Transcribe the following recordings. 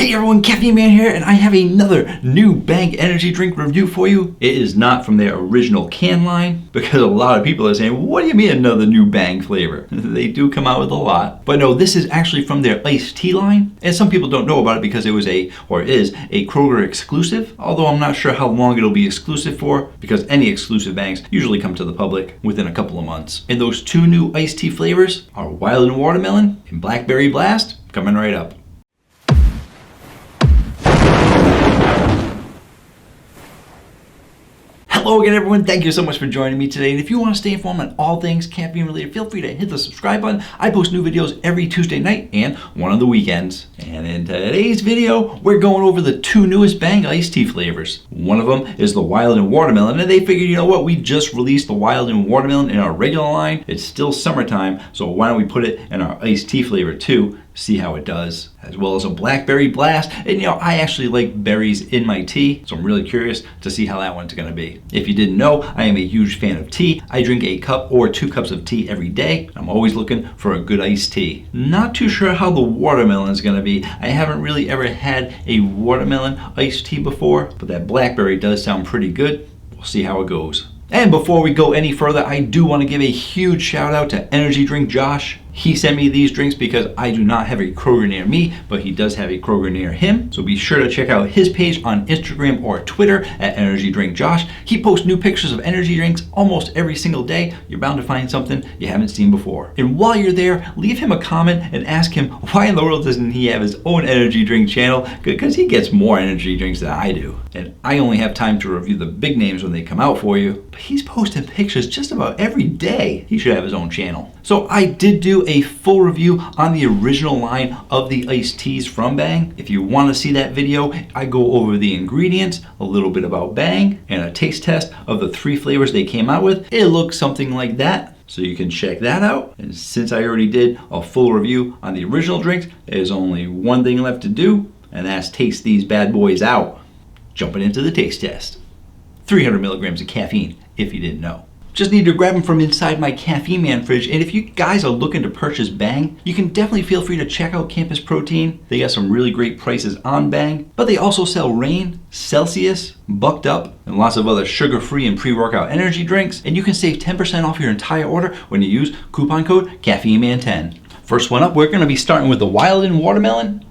Hey everyone, Caffeine Man here, and I have another new Bang energy drink review for you. It is not from their original can line, because a lot of people are saying, what do you mean another new Bang flavor? They do come out with a lot. But no, this is actually from their iced tea line, and some people don't know about it because it was is a Kroger exclusive, although I'm not sure how long it'll be exclusive for, because any exclusive Bangs usually come to the public within a couple of months. And those two new iced tea flavors are Wyldin Watermelon and Blackberry Blast, coming right up. Hello again everyone, thank you so much for joining me today, and if you want to stay informed on all things caffeine related, feel free to hit the subscribe button. I post new videos every Tuesday night and one on the weekends. And in today's video, we're going over the two newest Bang iced tea flavors. One of them is the Wyldin Watermelon, and they figured, you know what, we just released the Wyldin Watermelon in our regular line. It's still summertime, so why don't we put it in our iced tea flavor too, see how it does, as well as a Blackberry Blast. And you know, I actually like berries in my tea, so I'm really curious to see how that one's gonna be. If you didn't know, I am a huge fan of tea. I drink a cup or 2 cups of tea every day. I'm always looking for a good iced tea. Not too sure how the watermelon is gonna be. I haven't really ever had a watermelon iced tea before, but that blackberry does sound pretty good. We'll see how it goes. And before we go any further, I do want to give a huge shout out to Energy Drink Josh. He sent me these drinks because I do not have a Kroger near me, but he does have a Kroger near him. So be sure to check out his page on Instagram or Twitter at Energy Drink Josh. He posts new pictures of energy drinks almost every single day. You're bound to find something you haven't seen before. And while you're there, leave him a comment and ask him why in the world doesn't he have his own energy drink channel? Because he gets more energy drinks than I do. And I only have time to review the big names when they come out for you. But he's posting pictures just about every day. He should have his own channel. So I did do a full review on the original line of the iced teas from Bang. If you want to see that video, I go over the ingredients, a little bit about Bang, and a taste test of the 3 flavors they came out with. It looks something like that, so you can check that out. And since I already did a full review on the original drinks, there's only one thing left to do, and that's taste these bad boys out. Jumping into the taste test. 300 milligrams of caffeine, if you didn't know. Just need to grab them from inside my Caffeine Man fridge, and if you guys are looking to purchase Bang, you can definitely feel free to check out Campus Protein. They got some really great prices on Bang, but they also sell Reign, Celsius, Bucked Up, and lots of other sugar-free and pre-workout energy drinks, and you can save 10% off your entire order when you use coupon code CaffeineMan10. First one up, we're going to be starting with the Wyldin Watermelon.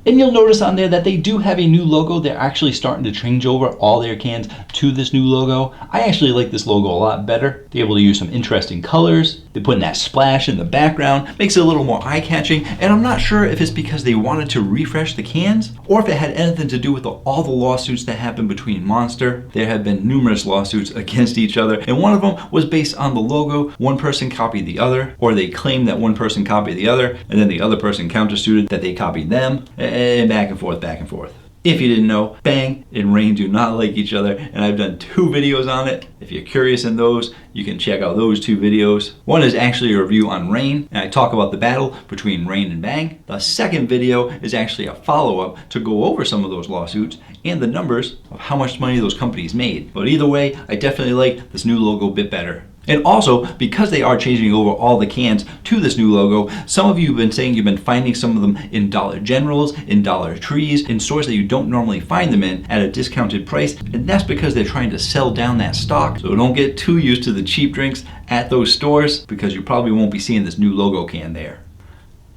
And you'll notice on there that they do have a new logo. They're actually starting to change over all their cans to this new logo. I actually like this logo a lot better. They're able to use some interesting colors. They're putting that splash in the background, makes it a little more eye-catching. And I'm not sure if it's because they wanted to refresh the cans or if it had anything to do with all the lawsuits that happened between Monster. There have been numerous lawsuits against each other, and one of them was based on the logo. One person copied the other, or they claimed that one person copied the other, and then the other person countersued that they copied them. And back and forth, back and forth. If you didn't know, Bang and Reign do not like each other, and I've done 2 videos on it. If you're curious in those, you can check out those 2 videos. One is actually a review on Reign, and I talk about the battle between Reign and Bang. The second video is actually a follow-up to go over some of those lawsuits and the numbers of how much money those companies made. But either way, I definitely like this new logo a bit better. And also, because they are changing over all the cans to this new logo, some of you have been saying you've been finding some of them in Dollar Generals, in Dollar Trees, in stores that you don't normally find them in at a discounted price. And that's because they're trying to sell down that stock. So don't get too used to the cheap drinks at those stores, because you probably won't be seeing this new logo can there.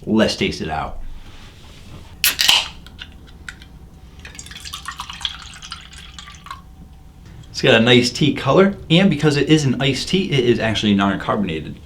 Let's taste it out. It's got a nice tea color, and because it is an iced tea, it is actually non-carbonated.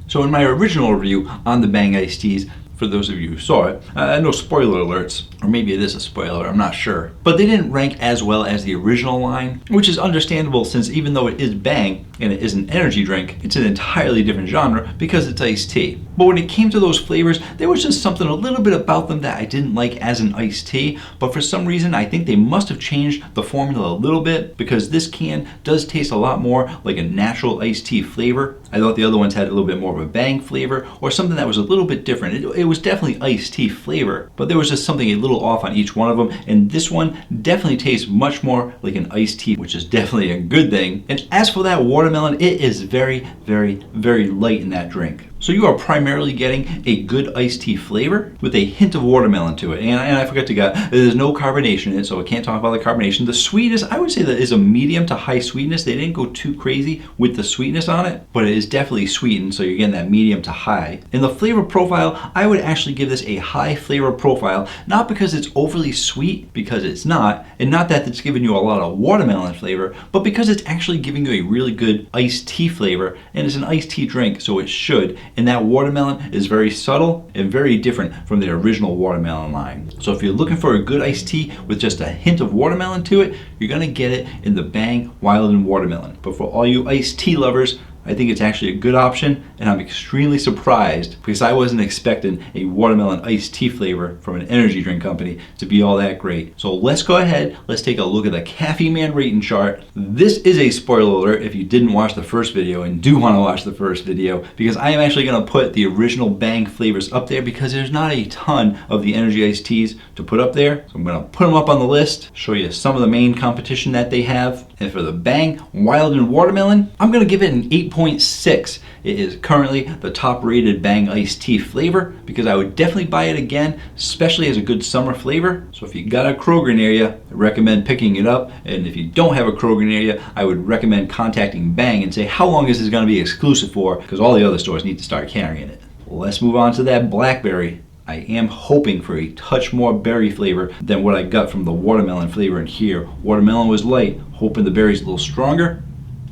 So in my original review on the Bang iced teas, for those of you who saw it, no spoiler alerts, or maybe it is a spoiler, I'm not sure. But they didn't rank as well as the original line, which is understandable since even though it is Bang and it is an energy drink, it's an entirely different genre because it's iced tea. But when it came to those flavors, there was just something a little bit about them that I didn't like as an iced tea, but for some reason I think they must have changed the formula a little bit, because this can does taste a lot more like a natural iced tea flavor. I thought the other ones had a little bit more of a Bang flavor, or something that was a little bit different. It was definitely iced tea flavor, but there was just something a little little off on each one of them, and this one definitely tastes much more like an iced tea, which is definitely a good thing. And as for that watermelon, it is very, very, very light in that drink. So you are primarily getting a good iced tea flavor with a hint of watermelon to it. And I forgot to get, there's no carbonation in it, so I can't talk about the carbonation. The sweetness, I would say that is a medium to high sweetness. They didn't go too crazy with the sweetness on it, but it is definitely sweetened, so you're getting that medium to high. In the flavor profile, I would actually give this a high flavor profile, not because it's overly sweet, because it's not, and not that it's giving you a lot of watermelon flavor, but because it's actually giving you a really good iced tea flavor, and it's an iced tea drink, so it should. And that watermelon is very subtle and very different from the original watermelon line. So if you're looking for a good iced tea with just a hint of watermelon to it, you're gonna get it in the Bang Wyldin Watermelon. But for all you iced tea lovers, I think it's actually a good option, and I'm extremely surprised because I wasn't expecting a watermelon iced tea flavor from an energy drink company to be all that great. So let's go ahead, let's take a look at the Caffeine Man rating chart. This is a spoiler alert if you didn't watch the first video and do want to watch the first video, because I am actually going to put the original Bang flavors up there because there's not a ton of the energy iced teas to put up there. So I'm going to put them up on the list, show you some of the main competition that they have. And for the Bang Wyldin Watermelon, I'm going to give it an 8.6. It is currently the top rated Bang iced tea flavor because I would definitely buy it again, especially as a good summer flavor. So if you got a Kroger near you, I recommend picking it up. And if you don't have a Kroger near you, I would recommend contacting Bang and say how long is this going to be exclusive for, because all the other stores need to start carrying it. Let's move on to that Blackberry. I am hoping for a touch more berry flavor than what I got from the watermelon flavor in here. Watermelon was light, hoping the berry's a little stronger.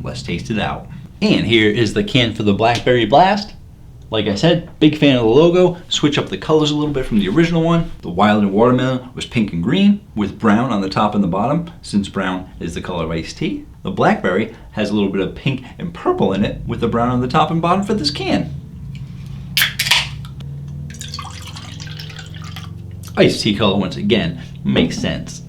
Let's taste it out. And here is the can for the Blackberry Blast. Like I said, big fan of the logo. Switch up the colors a little bit from the original one. The Wyldin Watermelon was pink and green with brown on the top and the bottom, since brown is the color of iced tea. The Blackberry has a little bit of pink and purple in it with the brown on the top and bottom for this can. Iced tea color once again makes sense.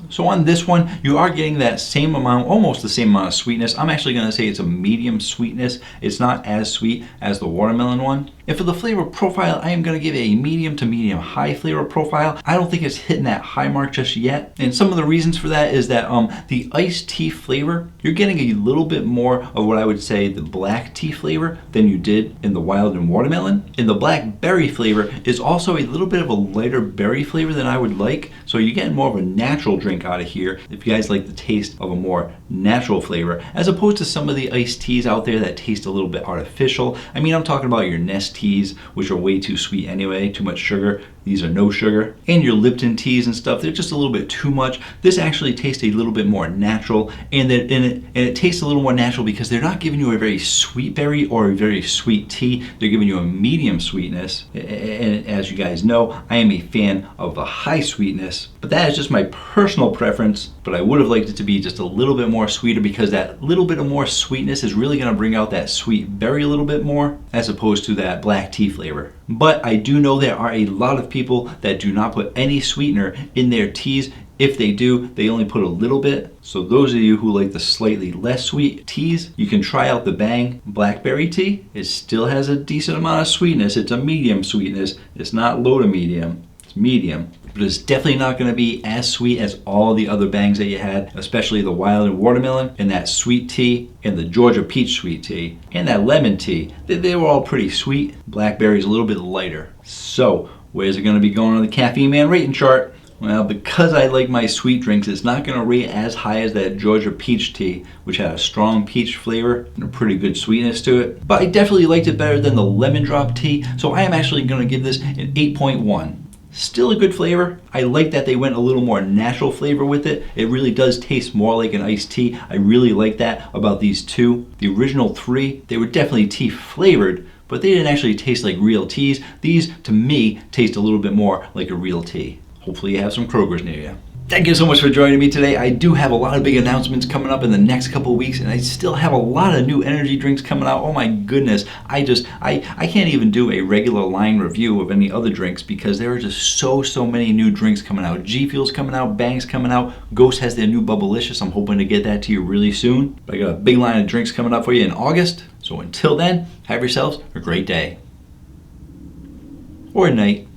So on this one, you are getting that same amount, almost the same amount of sweetness. I'm actually going to say it's a medium sweetness. It's not as sweet as the watermelon one. And for the flavor profile, I am going to give it a medium to medium high flavor profile. I don't think it's hitting that high mark just yet. And some of the reasons for that is that the iced tea flavor, you're getting a little bit more of what I would say the black tea flavor than you did in the Wyldin Watermelon. And the blackberry flavor is also a little bit of a lighter berry flavor than I would like. So you're getting more of a natural drink out of here if you guys like the taste of a more natural flavor, as opposed to some of the iced teas out there that taste a little bit artificial. I mean, I'm talking about your Nest teas, which are way too sweet anyway, too much sugar. These are no sugar. And your Lipton teas and stuff, they're just a little bit too much. This actually tastes a little bit more natural, and it tastes a little more natural because they're not giving you a very sweet berry or a very sweet tea. They're giving you a medium sweetness. And as you guys know, I am a fan of the high sweetness, but that is just my personal preference. But I would have liked it to be just a little bit more sweeter, because that little bit of more sweetness is really going to bring out that sweet berry a little bit more, as opposed to that black tea flavor. But I do know there are a lot of people that do not put any sweetener in their teas. If they do, they only put a little bit. So those of you who like the slightly less sweet teas, you can try out the Bang Blackberry tea. It still has a decent amount of sweetness. It's a medium sweetness. It's not low to medium, it's medium. But it's definitely not going to be as sweet as all the other Bangs that you had, especially the Wyldin Watermelon and that sweet tea and the Georgia Peach sweet tea and that lemon tea. They were all pretty sweet. Blackberry's a little bit lighter. So where's it going to be going on the Caffeine Man rating chart? Well, because I like my sweet drinks, it's not going to rate as high as that Georgia Peach tea, which had a strong peach flavor and a pretty good sweetness to it. But I definitely liked it better than the lemon drop tea, so I am actually going to give this an 8.1. Still a good flavor. I like that they went a little more natural flavor with it. It really does taste more like an iced tea. I really like that about these two. The original three, they were definitely tea flavored, but they didn't actually taste like real teas. These, to me, taste a little bit more like a real tea. Hopefully you have some Kroger's near you. Thank you so much for joining me today. I do have a lot of big announcements coming up in the next couple of weeks, and I still have a lot of new energy drinks coming out. Oh my goodness. I can't even do a regular line review of any other drinks because there are just so many new drinks coming out. G Fuel's coming out, Bang's coming out, Ghost has their new Bubblicious. I'm hoping to get that to you really soon. I got a big line of drinks coming up for you in August. So until then, have yourselves a great day. Or night.